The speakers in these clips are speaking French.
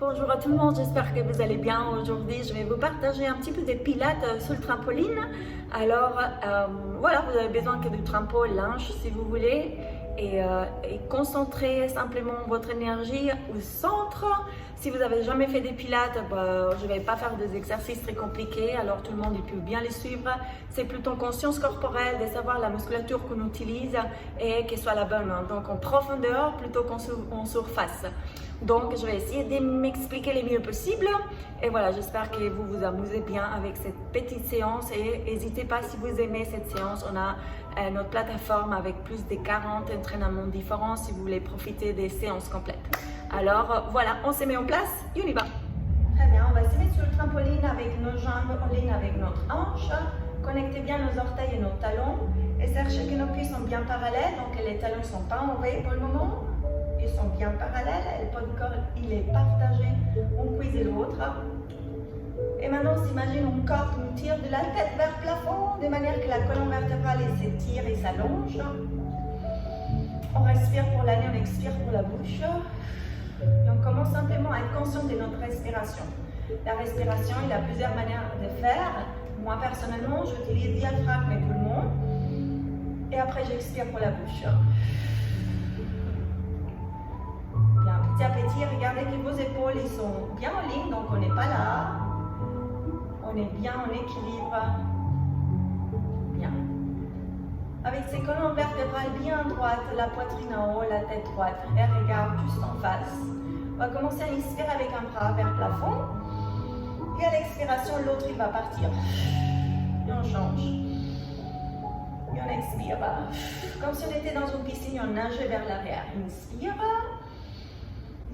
Bonjour à tout le monde, j'espère que vous allez bien. Aujourd'hui, je vais vous partager un petit peu des pilates sur le trampoline. Alors, voilà, vous avez besoin que du trampoline si vous voulez et concentrer simplement votre énergie au centre. Si vous n'avez jamais fait des pilates, je ne vais pas faire des exercices très compliqués, alors tout le monde peut bien les suivre. C'est plutôt conscience corporelle de savoir la musculature qu'on utilise et qu'elle soit la bonne. Donc en profondeur plutôt qu'en surface. Donc je vais essayer de m'expliquer le mieux possible. Et voilà, j'espère que vous vous amusez bien avec cette petite séance. Et n'hésitez pas si vous aimez cette séance. On a notre plateforme avec plus de 40 entraînements différents si vous voulez profiter des séances complètes. Alors voilà, on se met en place et on y va. Très bien, on va se mettre sur le trampoline avec nos jambes en ligne avec notre hanche. Connectez bien nos orteils et nos talons. Et sachez que nos cuisses sont bien parallèles, donc les talons ne sont pas enlevés pour le moment. Ils sont bien parallèles, et le poids du corps il est partagé, on cuisse et l'autre. Et maintenant, on s'imagine un corps qui nous tire de la tête vers le plafond, de manière que la colonne vertébrale s'étire et s'allonge. On respire pour la nez, on expire pour la bouche. Et on commence simplement à être conscient de notre respiration. La respiration, il y a plusieurs manières de faire. Moi, personnellement, j'utilise diaphragme et poumon. Et après, j'expire pour la bouche. Bien, petit à petit, regardez que vos épaules ils sont bien en ligne, donc on n'est pas là. On est bien en équilibre. Bien. Avec ces colonnes vertébrales bien droites, la poitrine en haut, la tête droite, et regarde juste en face. On va commencer à inspirer avec un bras vers le plafond. Et à l'expiration, l'autre il va partir. Et on change. Et on expire. Comme si on était dans une piscine, on nageait vers l'arrière. Inspire.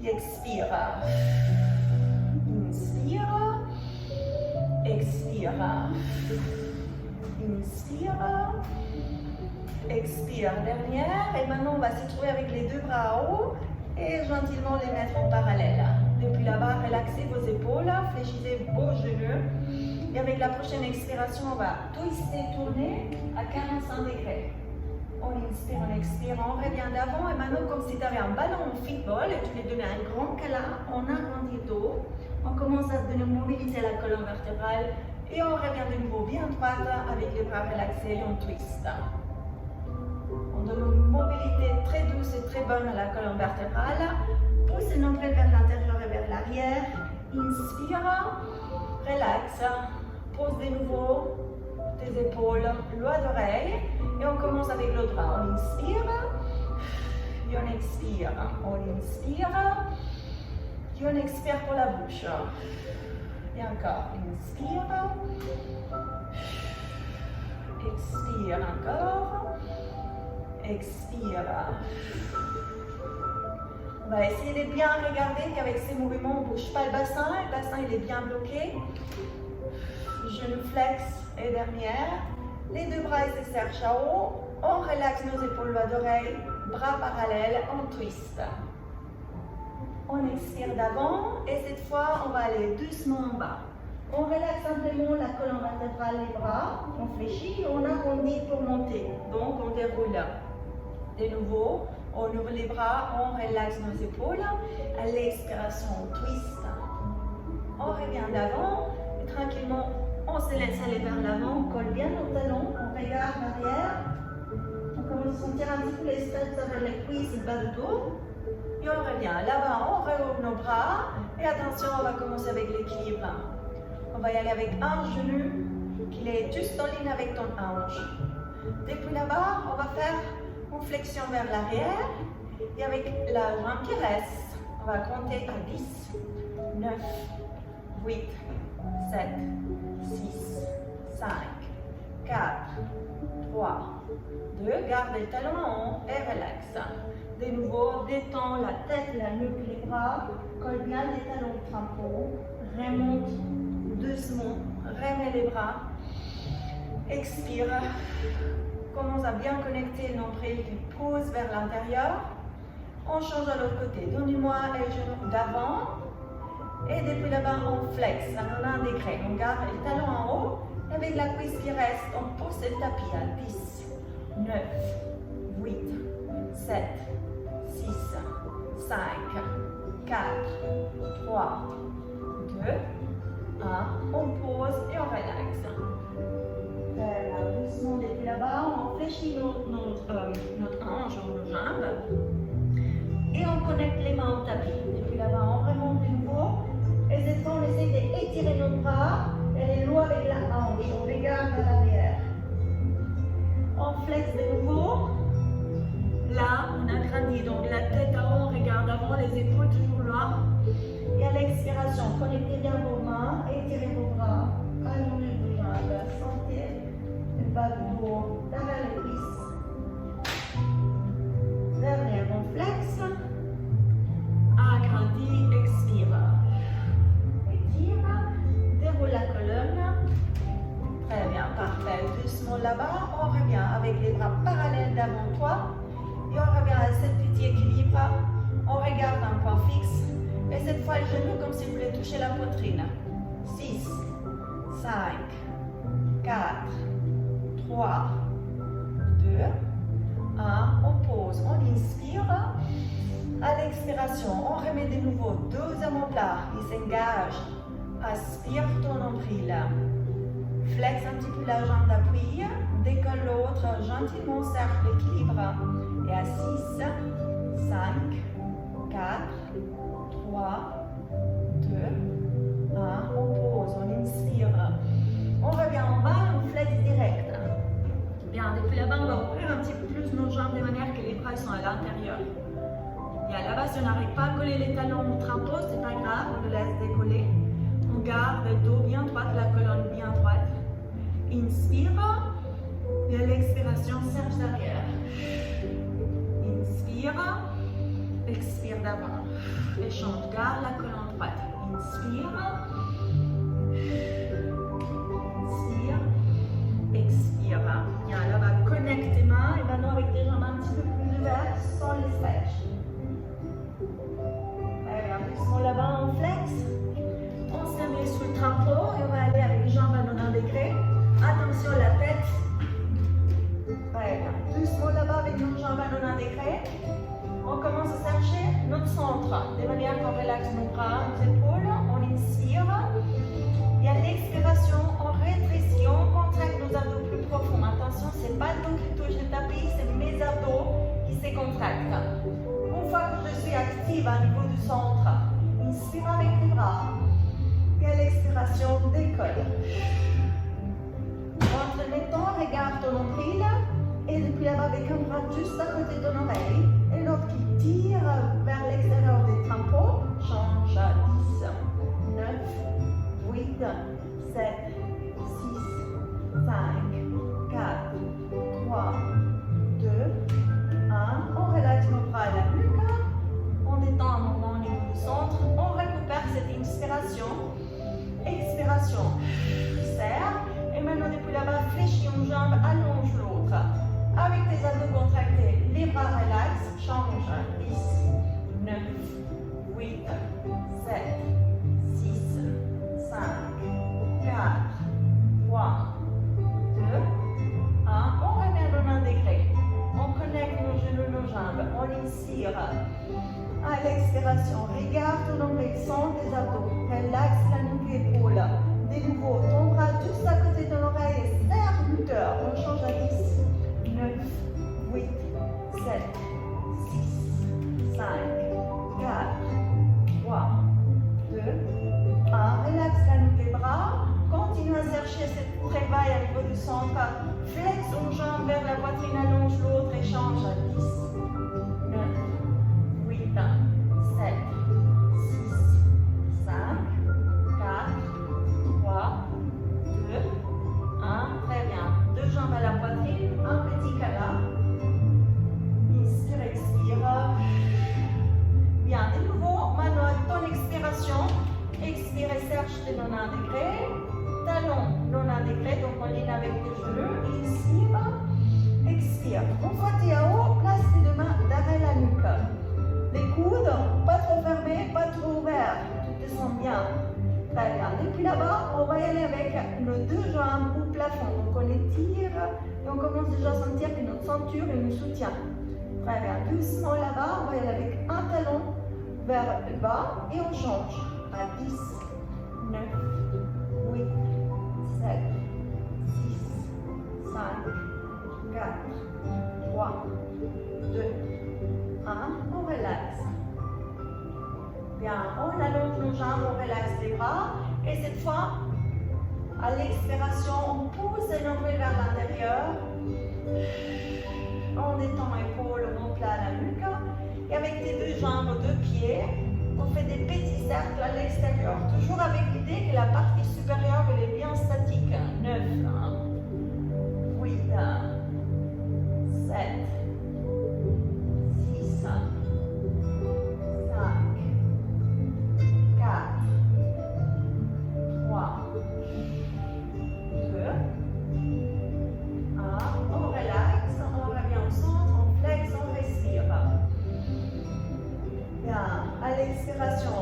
Et expire. Inspire. Expire. Inspire. Expire. Dernière. Et maintenant, on va se trouver avec les deux bras en haut et gentiment les mettre en parallèle. Depuis là-bas, relaxez vos épaules, fléchissez vos genoux. Et avec la prochaine expiration, on va twister, tourner à 45 degrés. On inspire, on expire, on revient d'avant. Et maintenant, comme si tu avais un ballon en football et tu lui donnais un grand câlin, on agrandit le dos. On commence à se donner mobilité à la colonne vertébrale. Et on revient de nouveau bien droite avec les bras relaxés et on twist. On donne une mobilité très douce et très bonne à la colonne vertébrale. Pousse le nombril vers l'intérieur et vers l'arrière. Inspire, relax. Pose de nouveau tes épaules, loin d'oreille. Et on commence avec l'autre bras. On inspire. Et on expire. On inspire. Et on expire pour la bouche. Et encore. Inspire. Expire encore. Expire. On va essayer de bien regarder qu'avec ces mouvements, on ne bouge pas le bassin. Le bassin, il est bien bloqué. Genou flex et dernière. Les deux bras se cherchent à haut. On relaxe nos épaules loin d'oreille. Bras parallèles, on twist. On expire d'avant. Et cette fois, on va aller doucement en bas. On relaxe simplement la colonne vertébrale, les bras. On fléchit, on arrondit pour monter. Donc, on déroule. De nouveau, on ouvre les bras, on relaxe nos épaules. À l'expiration, on twist. On revient d'avant. Et tranquillement, on se laisse aller vers l'avant. On colle bien nos talons. On regarde l'arrière. On commence à sentir un petit peu les steps vers les cuisses et le bas du dos. Et on revient. Là-bas, on réouvre nos bras. Et attention, on va commencer avec l'équilibre. On va y aller avec un genou qui est juste en ligne avec ton hanche. Depuis là-bas, on va faire une flexion vers l'arrière. Et avec la jambe qui reste, on va compter à 10, 9, 8, 7, 6, 5, 4, 3, 2. Garde les talons en haut et relax. De nouveau, détends la tête, la nuque, les bras. Colle bien les talons au trampo. Remonte doucement. Remets les bras. Expire. Commence à bien connecter le nombril qui pousse vers l'intérieur. On change à l'autre côté. Donnez-moi les genoux d'avant. Et depuis là-bas, on flex à 90 degrés. On garde les talons en haut. Avec la cuisse qui reste, on pousse le tapis à 10, 9, 8, 7, 6, 5, 4, 3, 2, 1. On pose et on relaxe. Voilà, doucement depuis là-bas, on fléchit notre hanche ou nos jambes. Et on connecte les mains au tapis. Depuis là-bas, on remonte de nouveau. Et cette fois, on essaie d'étirer nos bras et les lois avec la hanche. On regarde à l'arrière. On flexe de nouveau. Là, on a grandi. Donc, la tête en haut, on regarde avant, les épaules toujours là. Et à l'expiration, connectez bien vos mains, étirez vos bras, allongez vos jambes, sentez le bas du dos derrière les cuisses. Dernier, on flexe, agrandit, expire. Étire, déroule la colonne. Très bien, parfait. Doucement là-bas, on revient avec les bras parallèles devant toi. Et on revient à cet petit équilibre. On regarde un point fixe. Et cette fois, le genou comme si vous voulez toucher la poitrine. 6, 5, 4, 3, 2, 1. On pose, on inspire. À l'expiration, on remet de nouveau deux omoplates. Ils s'engagent. Aspire ton nombril. Flex un petit peu la jambe d'appui. Décolle l'autre. Gentiment serre l'équilibre. Et à 6, 5, 4, 3, 2, 1. On pose, on inspire. On revient en bas, on flex direct. Bien, depuis là-bas, on va ouvrir un petit peu plus nos jambes de manière que les bras sont à l'intérieur. Bien, là-bas, si on n'arrive pas à coller les talons au trampo, c'est pas grave, on le laisse décoller. On garde le dos bien droit, la colonne bien droite. Inspire. Et à l'expiration, serge derrière. Inspire. Expire d'avant. Échange, garde la colonne droite. Inspire. Inspire. Expire. Bien, là-bas, connecte tes mains. Et maintenant, avec tes jambes un petit peu plus ouvertes, sans les stretch. Doucement là-bas, on flex. On se met sous le trampo et on va aller avec les jambes à 90 degrés. Attention à la tête. Voilà. Doucement là-bas avec nos jambes à 90 degrés. On commence à chercher notre centre. De manière qu'on relaxe nos bras, nos épaules. On inspire. Et à l'expiration, on rétrécit. On contracte nos abdos plus profonds. Attention, ce n'est pas le dos qui touche le tapis, c'est mes abdos qui se contractent. Une fois que je suis active au niveau du centre, inspire avec les bras. Et à l'expiration, décolle. Entre les temps, regarde ton nombril. Et depuis là-bas, avec un bras juste à côté de ton oreille. Et l'autre qui tire vers l'extérieur des trampo. Change à 10, 9, 8, 7, 6, 5, 4, 3, 2, 1. On relaxe nos bras à la nuque. On détend un moment au niveau du centre. On récupère cette inspiration. Expiration. Serre. Et maintenant, depuis là-bas, fléchis une jambe, allonge l'autre. Avec tes abdos contractés, les bras relax. Change. 10, 9, 8, 7, 6, 5, 4, 3, 2, 1. On remet à 90 degrés. On connecte nos genoux, nos jambes. On inspire. À l'expiration, regarde ton nombril, sens tes abdos. Relaxe la nuque et l'épaule. De nouveau, ton bras juste à côté de l'oreille et serre le glutteur. On change à 10, 9, 8, 7, 6, 5, 4, 3, 2, 1. Relaxe la nuque et bras. Continue à chercher cette prévaille au niveau du centre. Flex une jambe vers la poitrine, allonge l'autre et change à 10, 9, 8, 7, 6, 5, 4, 3, 2, 1. Très bien. Deux jambes à la poitrine, un petit câlin. Inspire, expire. Bien, de nouveau, maintenant à ton expiration. Expire et cherche tes 90 degrés. Talon 90 degrés, donc on ligne avec tes genoux. Inspire, expire. Une fois que tu es à haut, place tes deux mains derrière la nuque. Les coudes, pas trop fermés, pas trop ouverts. Tu te sens bien. Très bien. Depuis là-bas, on va y aller avec nos deux jambes au plafond. Donc on étire et on commence déjà à sentir que notre ceinture nous soutient. Très bien. Doucement là-bas, on va y aller avec un talon vers le bas et on change à 10, 9, 8, 7, 6, 5, 4, 3, 2, 1. On relaxe. Bien, on allonge nos jambes, on relaxe les bras. Et cette fois, à l'expiration, on pousse les nombrils vers l'intérieur. On détend l'épaule, on monte là à la nuque. Et avec tes deux jambes, deux pieds, on fait des petits cercles à l'extérieur. Toujours avec l'idée que la partie supérieure elle est bien statique. 9, 8, 7, 6, 5, 4, 3, 2, 1. On relaxe, on revient au centre, on flexe, on respire. Bien, à l'expiration,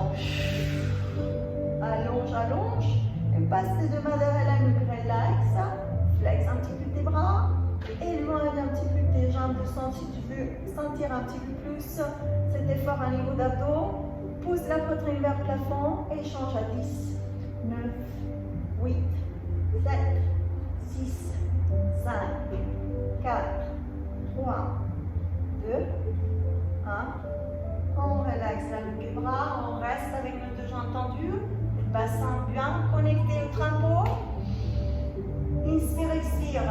allonge, allonge, et passe tes deux mains derrière la nuque, relax, flex un petit peu tes bras, éloigne un petit peu tes jambes de sang si tu veux sentir un petit peu plus cet effort à niveau d'abdos. Pousse la poitrine vers le plafond et change à 10, 9, 8, 7, 6, 5, 4, 3, 2, 1. On relaxe la nuque et bras, on reste avec nos deux jambes tendues, le bassin bien connecté au trampo. Inspire, expire.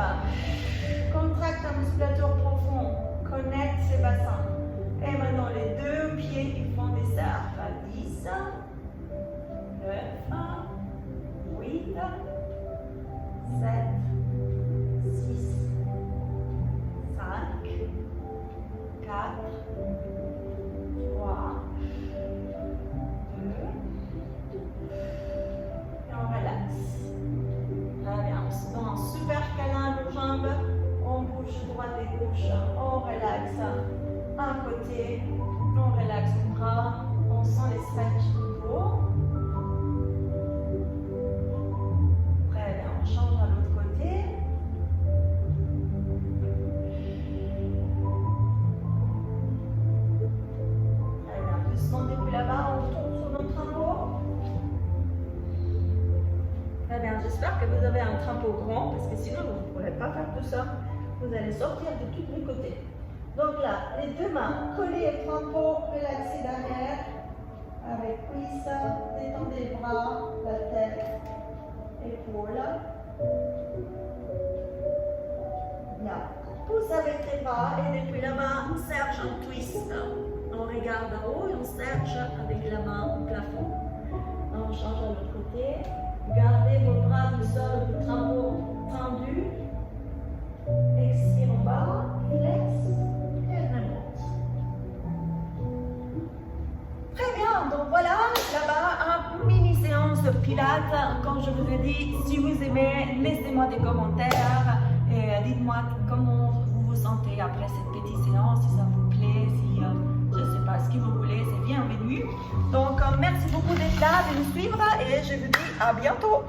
Contracte ta musculature profonde, connecte ces bassins. Et maintenant les deux pieds ils font des cercles à 10, 9, 8, 7, 6, 5, 4, 3, 2, et on relaxe. Très bien, on se met en super câlin nos jambes, on bouge droite et gauche, on relaxe un côté, on relaxe le bras, on sent les stretches du dos. Très bien, on change à l'autre côté. Très bien, doucement depuis là-bas, on tourne sur notre trampo. Très bien, j'espère que vous avez un trampo grand, parce que sinon vous ne pourrez pas faire tout ça. Vous allez sortir de tous les côtés. Donc là, les deux mains collées au trampo, relaxez derrière, avec cuisse, détendez les bras, la tête, épaules. Bien. Pousse avec les bras et depuis là-bas, on serge un twist. On regarde en haut et on serge avec la main au plafond. On change à l'autre côté. Gardez vos bras du sol du trampo tendu. Expire en bas, flex et remonte. Très bien, donc voilà, là-bas, une mini séance de pilates. Comme je vous ai dit, si vous aimez, laissez-moi des commentaires et dites-moi comment vous vous sentez après cette petite séance, si ça vous plaît, si je ne sais pas ce que vous voulez, c'est bienvenu. Donc merci beaucoup d'être là, de nous suivre et je vous dis à bientôt.